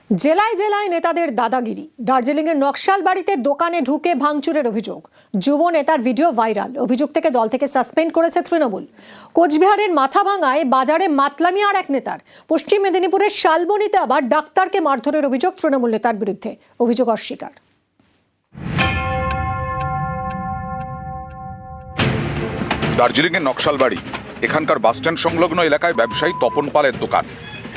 জেলায় জেলায় নেতাদের দাদাগিরি। দার্জিলিংয়ের নকশালবাড়িতে দোকানে ঢুকে ভাঙচুরের অভিযোগ। যুব নেতার ভিডিও ভাইরাল। অভিযোগ থেকে দল থেকে সাসপেন্ড করেছে তৃণমূল। কোচবিহারের মাথাভাঙায় বাজারে মাতলামি আর এক নেতার। পশ্চিম মেদিনীপুরের শালবনীতে আবার ডাক্তারকে মারধরের অভিযোগ তৃণমূল নেতার বিরুদ্ধে। অভিযোগ অস্বীকার। দার্জিলিংয়ের নকশালবাড়ি, এখানকার বাসস্ট্যান্ড সংলগ্ন এলাকায় ব্যবসায়ী তপন পালের দোকান।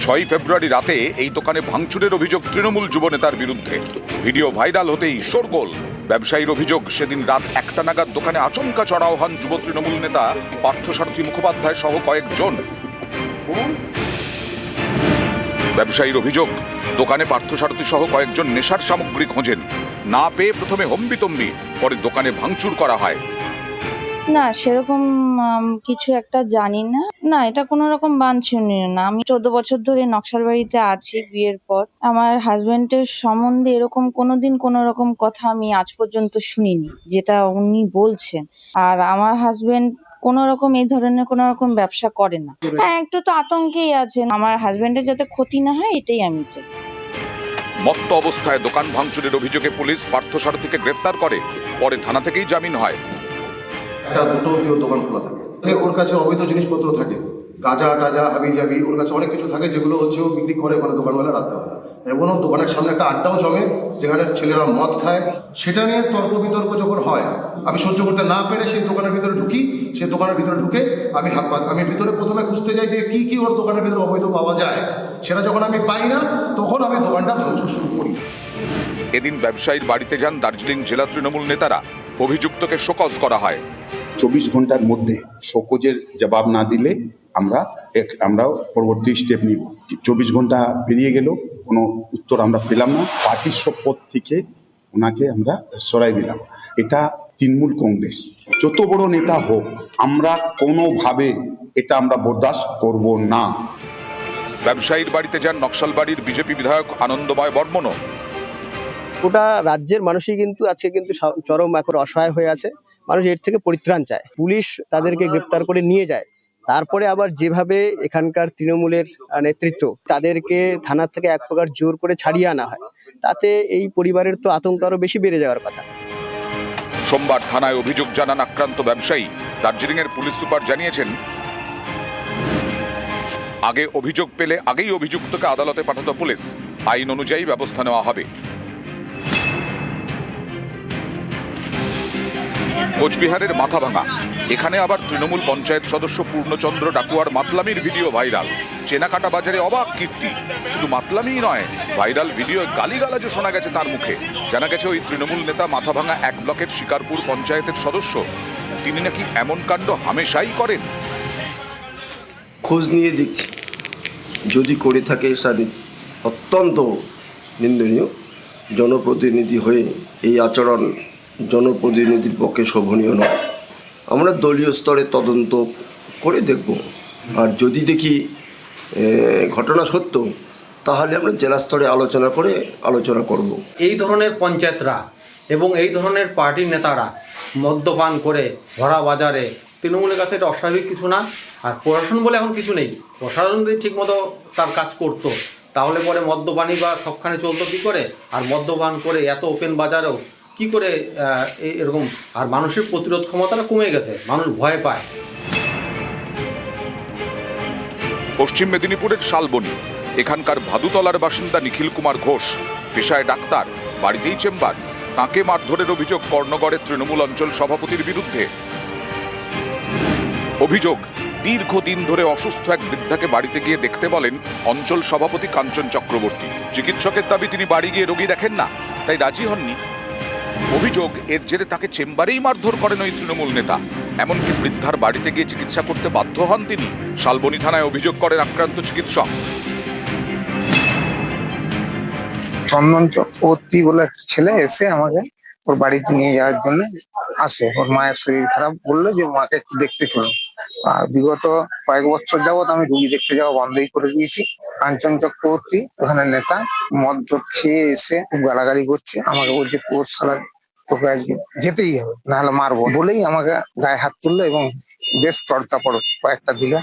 6 ফেব্রুয়ারি রাতে এই দোকানে ভাঙচুরের অভিযোগ তৃণমূল যুব নেতার বিরুদ্ধে। ভিডিও ভাইরাল হতেই শোরগোল। ব্যবসায়ীর অভিযোগ, সেদিন রাত 1টা নাগাদ দোকানে আচমকা চড়াও হন যুব তৃণমূল নেতা পার্থসারথী মুখোপাধ্যায় সহ কয়েকজন। ব্যবসায়ীর অভিযোগ, দোকানে পার্থসারথী সহ কয়েকজন নেশার সামগ্রী খোঁজেন। না পেয়ে প্রথমে হম্বিতম্বি, পরে দোকানে ভাঙচুর করা হয়। না, সেরকম কিছু একটা জানি না। না, এটা কোনো রকম বাঞ্ছনীয় না। আমি 14 বছর ধরে নকশালবাড়িতে আছি বিয়ের পর। আমার হাজবেন্ডের সম্বন্ধে এরকম কোনোদিন কোনো রকম কথা আমি আজ পর্যন্ত শুনিনি, যেটা উনি বলছেন। আর আমার হাজবেন্ড কোনো রকম এই ধরনের কোনো রকম ব্যবসা করে না। হ্যাঁ, একটু তো আতঙ্কেই আছেন। আমার হাজবেন্ডের যাতে ক্ষতি না হয়, এটাই আমি চাই। মত্ত অবস্থায় দোকান ভাঙচুরের অভিযোগে পুলিশ পার্থসারথীকে গ্রেফতার করে। পরে থানা থেকেই জামিন হয়। একটা দুটো অবধি ওর দোকান খোলা থাকে। ওর কাছে অবৈধ জিনিসপত্র থাকে, গাঁজা টাজা হাবি জাবি, ওর কাছে অনেক কিছু থাকে, যেগুলো হচ্ছে ও বিক্রি করে মানে দোকানবেলা রাত্রেবেলা। এবং ওর দোকানের সামনে একটা আড্ডাও জমে, যেখানে ছেলেরা মদ খায়। সেটা নিয়ে তর্ক বিতর্ক যখন হয়, আমি সহ্য করতে না পেরে সেই দোকানের ভিতরে ঢুকি। সে দোকানের ভিতরে ঢুকে আমি ভিতরে প্রথমে খুঁজতে যাই যে কি ওর দোকানের ভিতরে অবৈধ পাওয়া যায়। সেটা যখন আমি পাই না, তখন আমি দোকানটা ভাঙচুর শুরু করি। এদিন ব্যবসায়ীর বাড়িতে যান দার্জিলিং জেলা তৃণমূল নেতারা। অভিযুক্তকে শোকজ করা হয়। 24 ঘন্টার মধ্যে শোকজের জবাব না দিলে আমরা পরবর্তী স্টেপ নিব। 24 ঘন্টা পেরিয়ে গেল, কোনো উত্তর আমরা পেলাম না। পার্টির পদ থেকে ওনাকে আমরা সরাই দিলাম। এটা তৃণমূল কংগ্রেস, যত বড় নেতা হোক, আমরা কোনোভাবে এটা আমরা বরদাস্ত করব না। ব্যবসায়ীর বাড়িতে যান নকশালবাড়ির বিজেপি বিধায়ক আনন্দময় বর্মনও। গোটা রাজ্যের মানুষই কিন্তু আজকে কিন্তু চরম এখন অসহায় হয়ে আছে। মানুষ এর থেকে পরিত্রাণ চায়। পুলিশ তাদেরকে গ্রেপ্তার করে নিয়ে যায়, তারপরে আবার যেভাবে এখানকার তৃণমূলের নেতৃত্ব তাদেরকে থানা থেকে এক প্রকার জোর করে ছাড়িয়ে আনা হয়, তাতে এই পরিবারের তো আতঙ্ক আরো বেশি বেড়ে যাওয়ার কথা। সোমবার থানায় অভিযোগ জানান আক্রান্ত ব্যবসায়ী। দার্জিলিংয়ের পুলিশ সুপার জানিয়েছেন, আগে অভিযোগ পেলে আগেই অভিযুক্তকে আদালতে পাঠাতো পুলিশ। আইন অনুযায়ী ব্যবস্থা নেওয়া হবে। কোচবিহারের মাথাভাঙা, এখানে আবার তৃণমূল পঞ্চায়েত সদস্য পূর্ণচন্দ্র ডাকুয়ার মাতলামির ভিডিও ভাইরাল। চেনাকাটা বাজারে অবাক কীর্তি। শুধু মাতলামিই নয়, ভাইরাল ভিডিও গালিগালাজও শোনা গেছে তার মুখে। জানা গেছে ওই তৃণমূল নেতা মাথাভাঙা 1 ব্লকের শিকারপুর পঞ্চায়েতের সদস্য। তিনি নাকি এমন কাণ্ড হামেশাই করেন। খোঁজ নিয়ে দেখছি, যদি করে থাকে সেটা অত্যন্ত নিন্দনীয়। জনপ্রতিনিধি হয়ে এই আচরণ জনপ্রতিনিধির পক্ষে শোভনীয় নয়। আমরা দলীয় স্তরে তদন্ত করে দেখব, আর যদি দেখি ঘটনা সত্য, তাহলে আমরা জেলা স্তরে আলোচনা করব। এই ধরনের পঞ্চায়েতরা এবং এই ধরনের পার্টির নেতারা মদ্যপান করে ভরা বাজারে, তৃণমূলের কাছে এটা অস্বাভাবিক কিছু না। আর প্রশাসন বলে এখন কিছু নেই। প্রশাসন যদি ঠিকমতো তার কাজ করতো, তাহলে পরে মদ্যপানি বা সবখানে চলতো কী করে? আর মদ্যপান করে এত ওপেন বাজারেও কি করে এরকম? আর মানুষের প্রতিরোধ ক্ষমতাটা কমে গেছে, মানুষ ভয় পায়। পশ্চিম মেদিনীপুরের শালবনী, এখানকার ভাদুতলার বাসিন্দা নিখিল কুমার ঘোষ। পেশায় ডাক্তার, বাড়িতেই চেম্বার। তাঁকে মারধরের অভিযোগ কর্ণগড়ের তৃণমূল অঞ্চল সভাপতির বিরুদ্ধে। অভিযোগ, দীর্ঘদিন ধরে অসুস্থ এক বৃদ্ধাকে বাড়িতে গিয়ে দেখতে বলেন অঞ্চল সভাপতি কাঞ্চন চক্রবর্তী। চিকিৎসকের দাবি তিনি বাড়ি গিয়ে রোগী দেখেন না, তাই রাজি হননি। অভিযোগ, এর জেরে তাকে চেম্বারেই মারধর করেন ওই তৃণমূল নেতা। এমনকি বৃদ্ধার বাড়িতে গিয়ে চিকিৎসা করতে বাধ্য হন তিনি। শালবনী থানায় অভিযোগ করেন আক্রান্ত চিকিৎসক। চন্দন চক্রবর্তী বলে একটা ছেলে এসে আমাকে ওর বাড়িতে নিয়ে যাওয়ার জন্য আসে। ওর মায়ের শরীর খারাপ, বললো যে মাকে একটু দেখতে চলো। আর বিগত কয়েক বছর যাবৎ আমি রুগী দেখতে যাওয়া বন্ধই করে দিয়েছি। কাঞ্চন চক্রবর্তী ওখানে নেতা, মদ খেয়ে এসে খুব গালাগালি করছে আমাকে। বলছে তোর শালা, তোকে আজকে যেতেই হবে, নাহলে মারবো বলেই আমাকে গায়ে হাত তুললো এবং বেশ চড়কা পড়ো কয়েকটা দিল।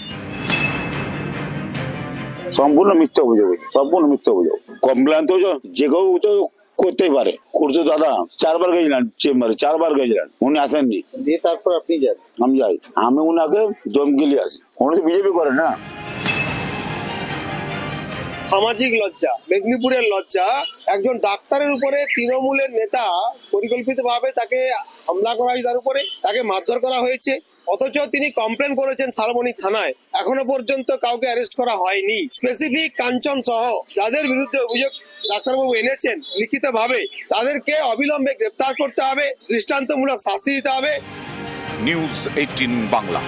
সম্পূর্ণ মিথ্যা অভিযোগ, সম্পূর্ণ মিথ্যা অভিযোগ। কমপ্লেন তো যে কেউ তো করতেই পারে, করছে দাদা। 4 বার গেছিলেন চেম্বারে, 4 বার গেছিলেন, উনি আসেননি। দিয়ে তারপর আপনি যান? আমি যাই, আমি উনাকে দমগিলি আসি। উনি তো বিজেপি করে না। সামাজিক লজ্জা, মেদিনীপুরের লজ্জা। একজন ডাক্তারের উপরে তৃণমূলের নেতা পরিকল্পিতভাবে তাকে হামলা করা হয়, তার উপরে তাকে মারধর করা হয়েছে, অথচ তিনি কমপ্লেন করেছেন শালবনী থানায়। এখনো পর্যন্ত কাউকে অ্যারেস্ট করা হয়নি। স্পেসিফিক কাঞ্চন সহ যাদের বিরুদ্ধে অভিযোগ ডাক্তারবাবু এনেছেন লিখিতভাবে, তাদেরকে অবিলম্বে গ্রেপ্তার করতে হবে, দৃষ্টান্তমূলক শাস্তি দিতে হবে। নিউজ 18 বাংলা।